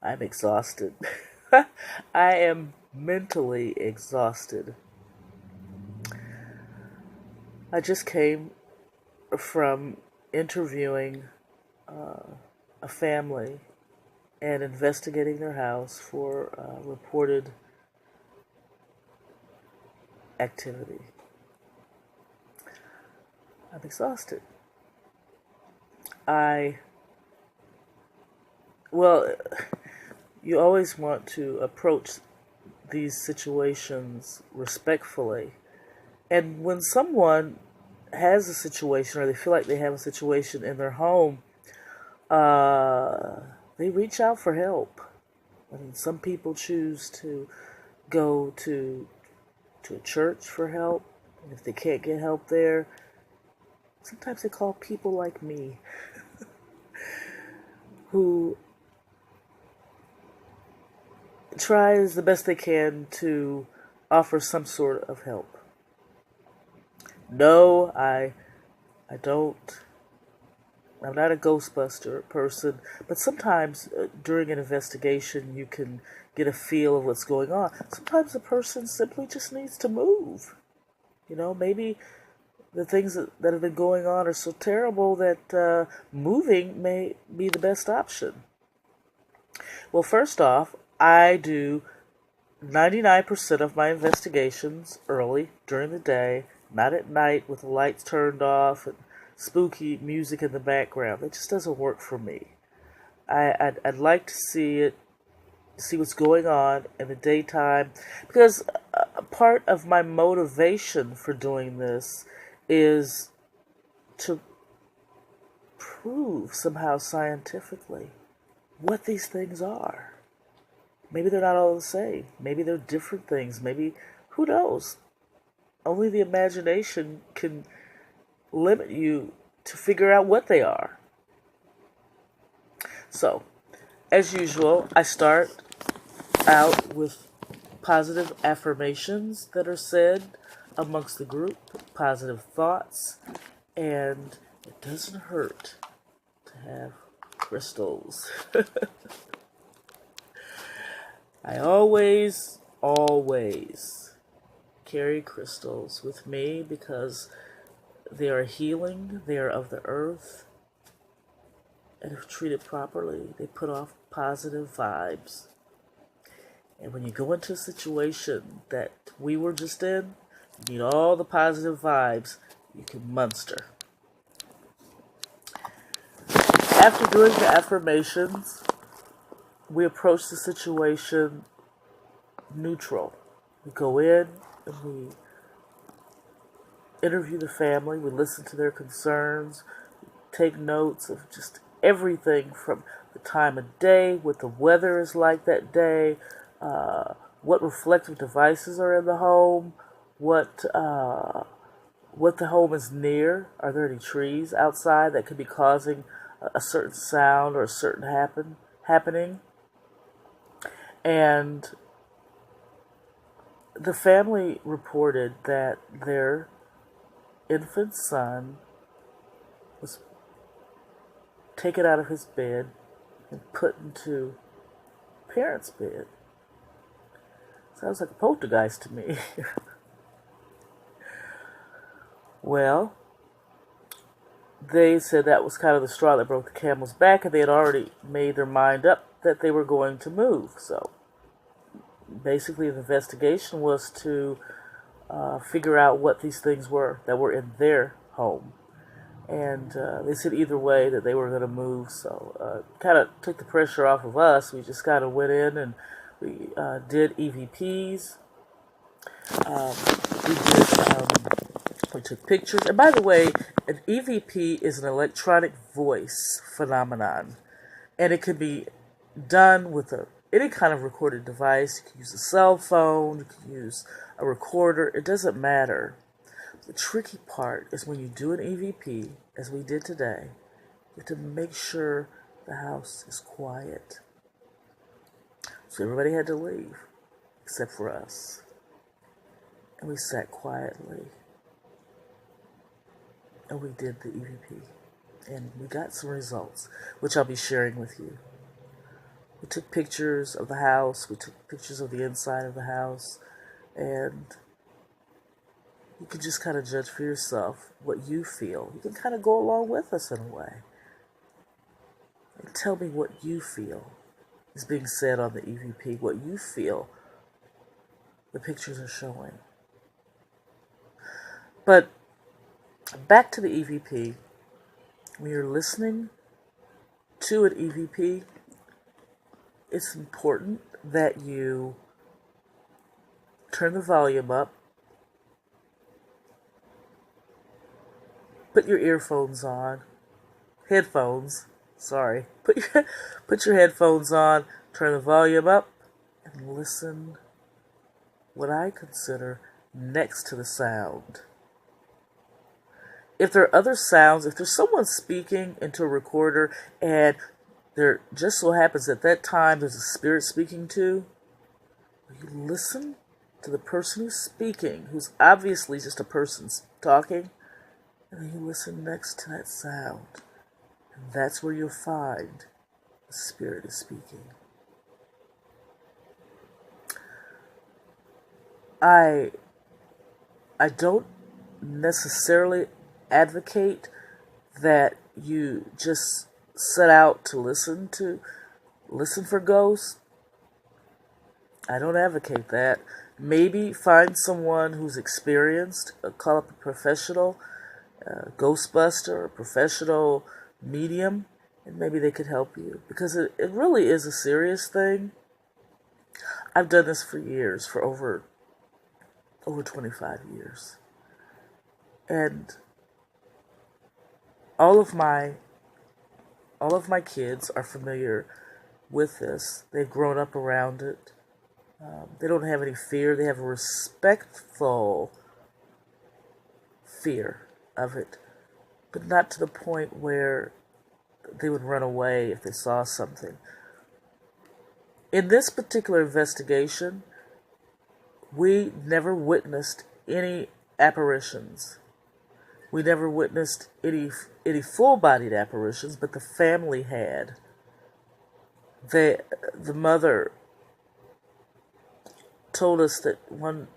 I'm exhausted. I am mentally exhausted. I just came from interviewing a family and investigating their house for reported activity. I'm exhausted. I, well, you always want to approach these situations respectfully. And when someone has a situation or they feel like they have a situation in their home, uh, they reach out for help. I mean, some people choose to go to a church for help. And if they can't get help there, sometimes they call people like me who try as the best they can to offer some sort of help. No, I don't. I'm not a Ghostbuster person, but sometimes during an investigation you can get a feel of what's going on. Sometimes a person simply just needs to move. Maybe the things that have been going on are so terrible that moving may be the best option. Well, first off, I do 99% of my investigations early during the day, not at night with the lights turned off and spooky music in the background. It just doesn't work for me. I'd like to see what's going on in the daytime, because a part of my motivation for doing this is to prove somehow scientifically what these things are. Maybe they're not all the same. Maybe they're different things. Maybe, who knows? Only the imagination can limit you to figure out what they are. So, as usual, I start out with positive affirmations that are said amongst the group, positive thoughts, and it doesn't hurt to have crystals. I always carry crystals with me because they are healing, they are of the earth, and if treated properly, they put off positive vibes. And when you go into a situation that we were just in, you need all the positive vibes you can muster. After doing the affirmations, we approach the situation neutral. We go in and we interview the family, we listen to their concerns, take notes of just everything from the time of day, what the weather is like that day, what reflective devices are in the home, what the home is near. Are there any trees outside that could be causing a certain sound or a certain happening? And the family reported that their infant son was taken out of his bed and put into parents' bed. Sounds like a poltergeist to me. Well, they said that was kind of the straw that broke the camel's back, and they had already made their mind up that they were going to move. So basically the investigation was to figure out what these things were that were in their home. And they said either way that they were going to move, so kind of took the pressure off of us. We just kind of went in and we did EVPs. We took pictures. And by the way, an EVP is an electronic voice phenomenon, and it can be done with any kind of recorded device. You can use a cell phone, you can use a recorder. It doesn't matter. The tricky part is when you do an EVP, as we did today, you have to make sure the house is quiet. So everybody had to leave, except for us. And we sat quietly. And we did the EVP. And we got some results, which I'll be sharing with you. We took pictures of the house, we took pictures of the inside of the house, and you can just kind of judge for yourself what you feel. You can kind of go along with us in a way. And tell me what you feel is being said on the EVP, what you feel the pictures are showing. But back to the EVP. When you're listening to an EVP, it's important that you turn the volume up, put your earphones on, headphones, sorry, put your headphones on, turn the volume up, and listen what I consider next to the sound. If there are other sounds, if there's someone speaking into a recorder and there just so happens at that time there's a spirit speaking too, you listen to the person who's speaking, who's obviously just a person talking, and then you listen next to that sound. And that's where you'll find the spirit is speaking. I don't necessarily advocate that you just set out to listen for ghosts. I don't advocate that. Maybe find someone who's experienced, call up a professional, Ghostbuster, a professional medium, and maybe they could help you. Because it really is a serious thing. I've done this for years, for over 25 years. And all of my kids are familiar with this. They've grown up around it. They don't have any fear. They have a respectful fear of it, but not to the point where they would run away if they saw something. In this particular investigation, we never witnessed any apparitions. We never witnessed any full-bodied apparitions, but the family had. The mother told us that one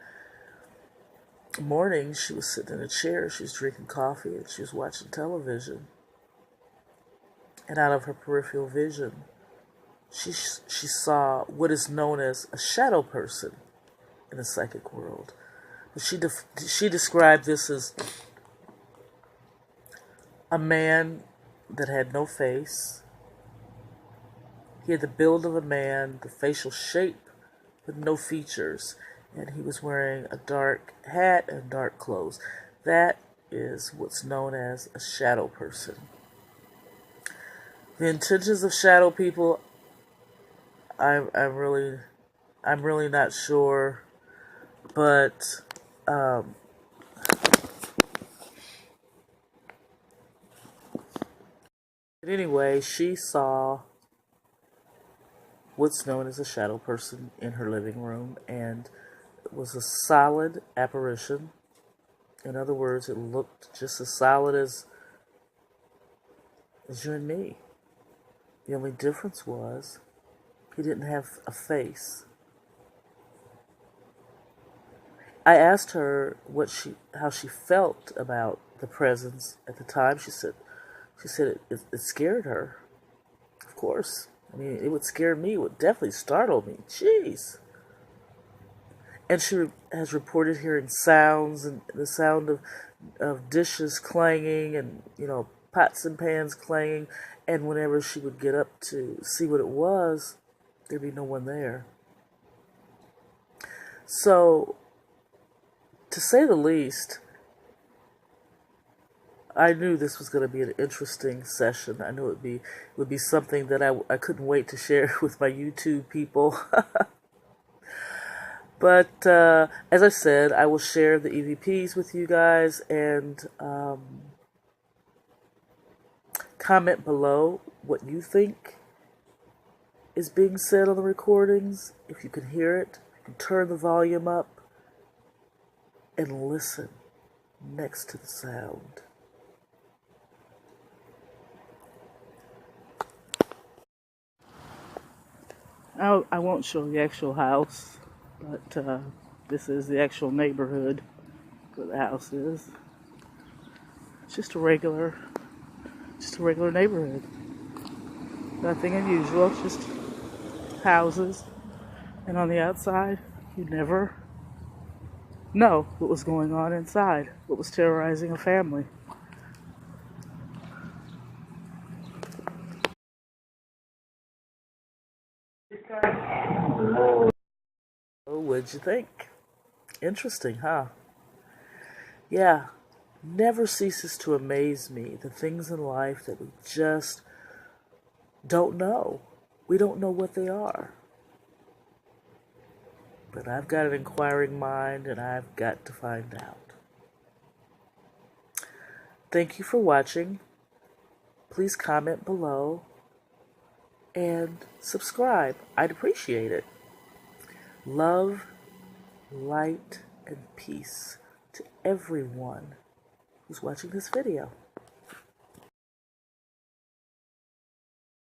morning she was sitting in a chair, she was drinking coffee, and she was watching television. And out of her peripheral vision, she saw what is known as a shadow person in the psychic world. She described this as a man that had no face. He had the build of a man, the facial shape, with no features, and he was wearing a dark hat and dark clothes. That is what's known as a shadow person. The intentions of shadow people, I'm really not sure, but anyway, she saw what's known as a shadow person in her living room, and it was a solid apparition. In other words, it looked just as solid as you and me. The only difference was he didn't have a face. I asked her how she felt about the presence at the time. She said it scared her. Of course. I mean, it would scare me. It would definitely startle me. Jeez. And she has reported hearing sounds and the sound of dishes clanging and, pots and pans clanging. And whenever she would get up to see what it was, there'd be no one there. So, to say the least, I knew this was going to be an interesting session. I knew it would be something that I couldn't wait to share with my YouTube people. But as I said, I will share the EVPs with you guys, and comment below what you think is being said on the recordings. If you can hear it, you can turn the volume up and listen next to the sound. I won't show the actual house, but this is the actual neighborhood where the house is. It's just a regular neighborhood. Nothing unusual, just houses. And on the outside, you never know what was going on inside, what was terrorizing a family. Oh, what'd you think? Interesting, huh? Yeah, never ceases to amaze me the things in life that we just don't know. We don't know what they are. But I've got an inquiring mind and I've got to find out. Thank you for watching. Please comment below and subscribe. I'd appreciate it. Love, light, and peace to everyone who's watching this video.